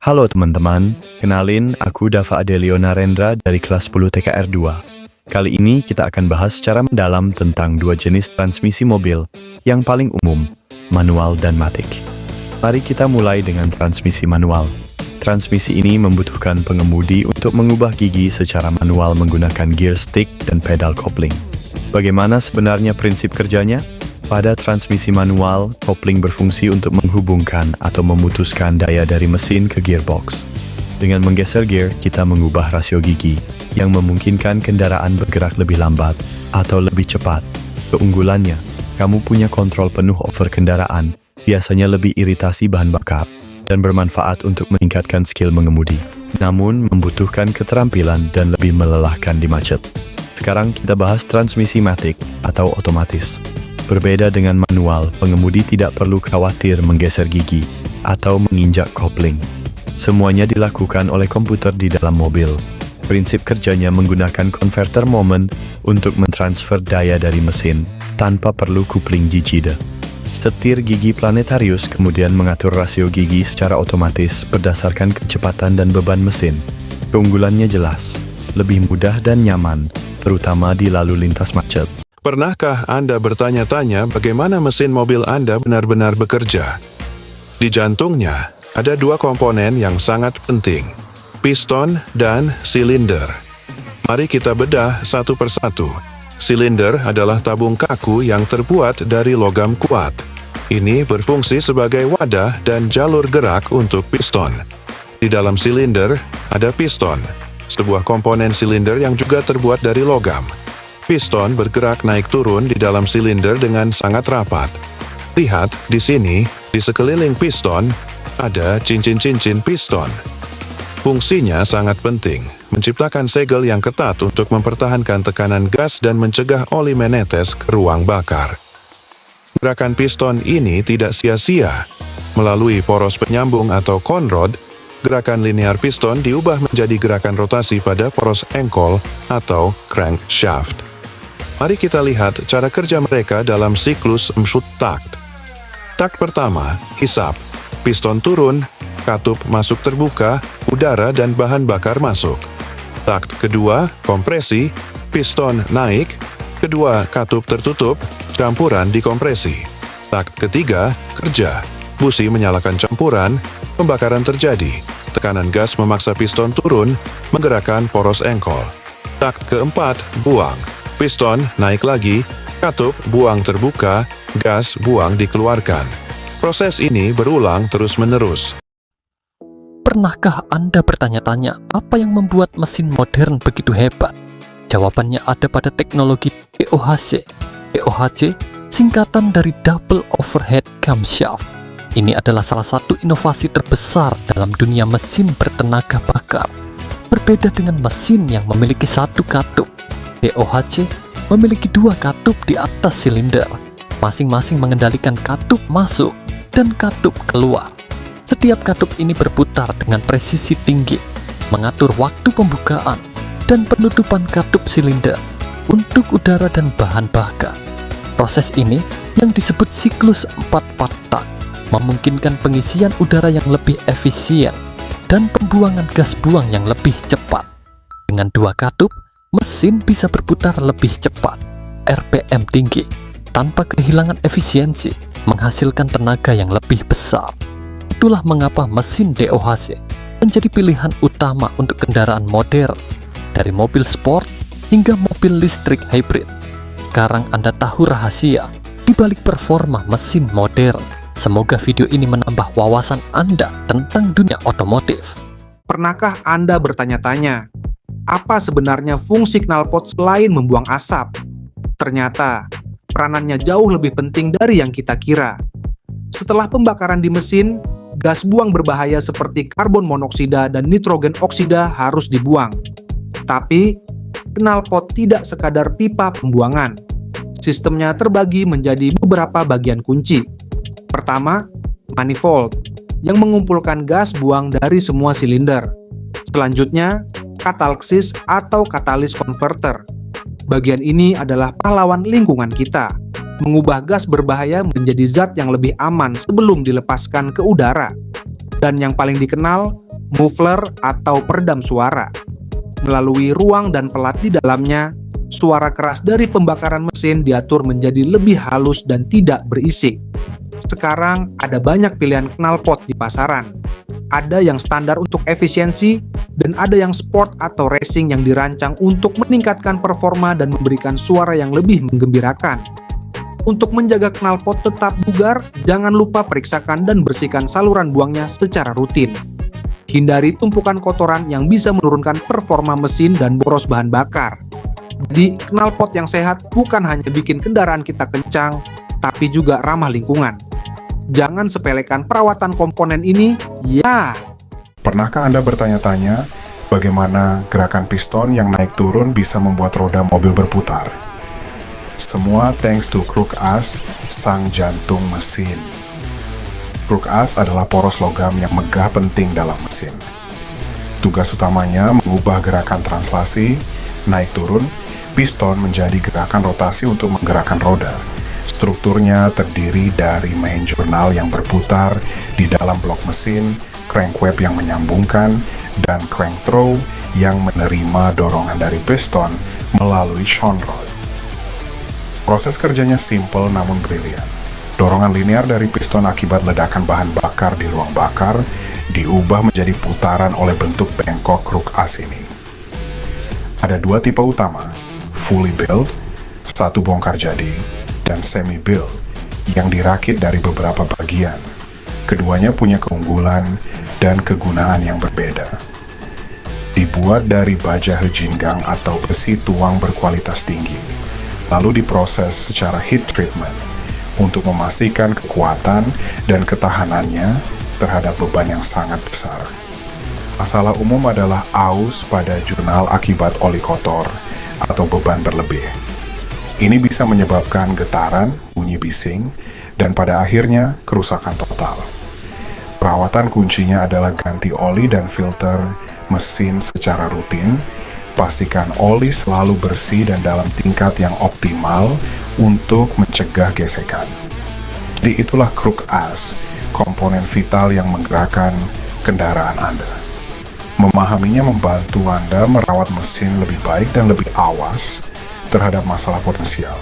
Halo teman-teman, kenalin aku Dava Adelio Narendra dari kelas 10 TKR 2. Kali ini kita akan bahas secara mendalam tentang dua jenis transmisi mobil yang paling umum, manual dan matic. Mari kita mulai dengan transmisi manual. Transmisi ini membutuhkan pengemudi untuk mengubah gigi secara manual menggunakan gear stick dan pedal coupling. Bagaimana sebenarnya prinsip kerjanya? Pada transmisi manual, kopling berfungsi untuk menghubungkan atau memutuskan daya dari mesin ke gearbox. Dengan menggeser gear, kita mengubah rasio gigi, yang memungkinkan kendaraan bergerak lebih lambat atau lebih cepat. Keunggulannya, kamu punya kontrol penuh over kendaraan, biasanya lebih iritasi bahan bakar, dan bermanfaat untuk meningkatkan skill mengemudi. Namun, membutuhkan keterampilan dan lebih melelahkan di macet. Sekarang kita bahas transmisi matic atau otomatis. Berbeda dengan manual, pengemudi tidak perlu khawatir menggeser gigi atau menginjak kopling. Semuanya dilakukan oleh komputer di dalam mobil. Prinsip kerjanya menggunakan konverter moment untuk mentransfer daya dari mesin tanpa perlu kupling jijida. Setir gigi Planetarius kemudian mengatur rasio gigi secara otomatis berdasarkan kecepatan dan beban mesin. Keunggulannya jelas, lebih mudah dan nyaman, terutama di lalu lintas macet. Pernahkah Anda bertanya-tanya bagaimana mesin mobil Anda benar-benar bekerja? Di jantungnya, ada dua komponen yang sangat penting, piston dan silinder. Mari kita bedah satu persatu. Silinder adalah tabung kaku yang terbuat dari logam kuat. Ini berfungsi sebagai wadah dan jalur gerak untuk piston. Di dalam silinder, ada piston, sebuah komponen silinder yang juga terbuat dari logam. Piston bergerak naik turun di dalam silinder dengan sangat rapat. Lihat di sini, di sekeliling piston, ada cincin-cincin piston. Fungsinya sangat penting, menciptakan segel yang ketat untuk mempertahankan tekanan gas dan mencegah oli menetes ke ruang bakar. Gerakan piston ini tidak sia-sia. Melalui poros penyambung atau conrod, gerakan linear piston diubah menjadi gerakan rotasi pada poros engkol atau crankshaft. Mari kita lihat cara kerja mereka dalam siklus 4 takt. Takt pertama, hisap. Piston turun, katup masuk terbuka, udara dan bahan bakar masuk. Takt kedua, kompresi. Piston naik, kedua katup tertutup, campuran dikompresi. Takt ketiga, kerja. Busi menyalakan campuran, pembakaran terjadi. Tekanan gas memaksa piston turun, menggerakkan poros engkol. Takt keempat, buang. Piston naik lagi, katup buang terbuka, gas buang dikeluarkan. Proses ini berulang terus-menerus. Pernahkah Anda bertanya-tanya apa yang membuat mesin modern begitu hebat? Jawabannya ada pada teknologi DOHC. DOHC singkatan dari Double Overhead Camshaft. Ini adalah salah satu inovasi terbesar dalam dunia mesin bertenaga bakar. Berbeda dengan mesin yang memiliki satu katup, DOHC memiliki dua katup di atas silinder, masing-masing mengendalikan katup masuk dan katup keluar. Setiap katup ini berputar dengan presisi tinggi, mengatur waktu pembukaan dan penutupan katup silinder untuk udara dan bahan bakar. Proses ini yang disebut siklus 4 tak, memungkinkan pengisian udara yang lebih efisien dan pembuangan gas buang yang lebih cepat. Dengan dua katup, mesin bisa berputar lebih cepat, RPM tinggi, tanpa kehilangan efisiensi, menghasilkan tenaga yang lebih besar. Itulah mengapa mesin DOHC menjadi pilihan utama untuk kendaraan modern, dari mobil sport hingga mobil listrik hybrid. Sekarang Anda tahu rahasia di balik performa mesin modern. Semoga video ini menambah wawasan Anda tentang dunia otomotif. Pernahkah Anda bertanya-tanya, apa sebenarnya fungsi knalpot selain membuang asap? Ternyata, peranannya jauh lebih penting dari yang kita kira. Setelah pembakaran di mesin, gas buang berbahaya seperti karbon monoksida dan nitrogen oksida harus dibuang. Tapi, knalpot tidak sekadar pipa pembuangan. Sistemnya terbagi menjadi beberapa bagian kunci. Pertama, manifold, yang mengumpulkan gas buang dari semua silinder. Selanjutnya, katalksis atau katalis converter. Bagian ini adalah pahlawan lingkungan kita, mengubah gas berbahaya menjadi zat yang lebih aman sebelum dilepaskan ke udara. Dan yang paling dikenal, muffler atau peredam suara. Melalui ruang dan pelat di dalamnya, suara keras dari pembakaran mesin diatur menjadi lebih halus dan tidak berisik. Sekarang ada banyak pilihan knalpot di pasaran. Ada yang standar untuk efisiensi, dan ada yang sport atau racing yang dirancang untuk meningkatkan performa dan memberikan suara yang lebih menggembirakan. Untuk menjaga knalpot tetap bugar, jangan lupa periksakan dan bersihkan saluran buangnya secara rutin. Hindari tumpukan kotoran yang bisa menurunkan performa mesin dan boros bahan bakar. Jadi, knalpot yang sehat bukan hanya bikin kendaraan kita kencang, tapi juga ramah lingkungan. Jangan sepelekan perawatan komponen ini, ya. Pernahkah Anda bertanya-tanya bagaimana gerakan piston yang naik turun bisa membuat roda mobil berputar? Semua thanks to kruk as, sang jantung mesin. Kruk as adalah poros logam yang megah penting dalam mesin. Tugas utamanya mengubah gerakan translasi, naik turun, piston menjadi gerakan rotasi untuk menggerakkan roda. Strukturnya terdiri dari main jurnal yang berputar di dalam blok mesin, crankweb yang menyambungkan, dan crank throw yang menerima dorongan dari piston melalui shown rod. Proses kerjanya simple namun brilian. Dorongan linear dari piston akibat ledakan bahan bakar di ruang bakar diubah menjadi putaran oleh bentuk bengkok kruk as ini. Ada dua tipe utama, fully built, satu bongkar jadi, dan semi-build yang dirakit dari beberapa bagian. Keduanya punya keunggulan dan kegunaan yang berbeda. Dibuat dari baja hejinggang atau besi tuang berkualitas tinggi, lalu diproses secara heat treatment untuk memastikan kekuatan dan ketahanannya terhadap beban yang sangat besar. Masalah umum adalah aus pada jurnal akibat oli kotor atau beban berlebih. Ini bisa menyebabkan getaran, bunyi bising, dan pada akhirnya kerusakan total. Perawatan kuncinya adalah ganti oli dan filter mesin secara rutin, pastikan oli selalu bersih dan dalam tingkat yang optimal untuk mencegah gesekan. Jadi itulah kruk as, komponen vital yang menggerakkan kendaraan Anda. Memahaminya membantu Anda merawat mesin lebih baik dan lebih awas terhadap masalah potensial.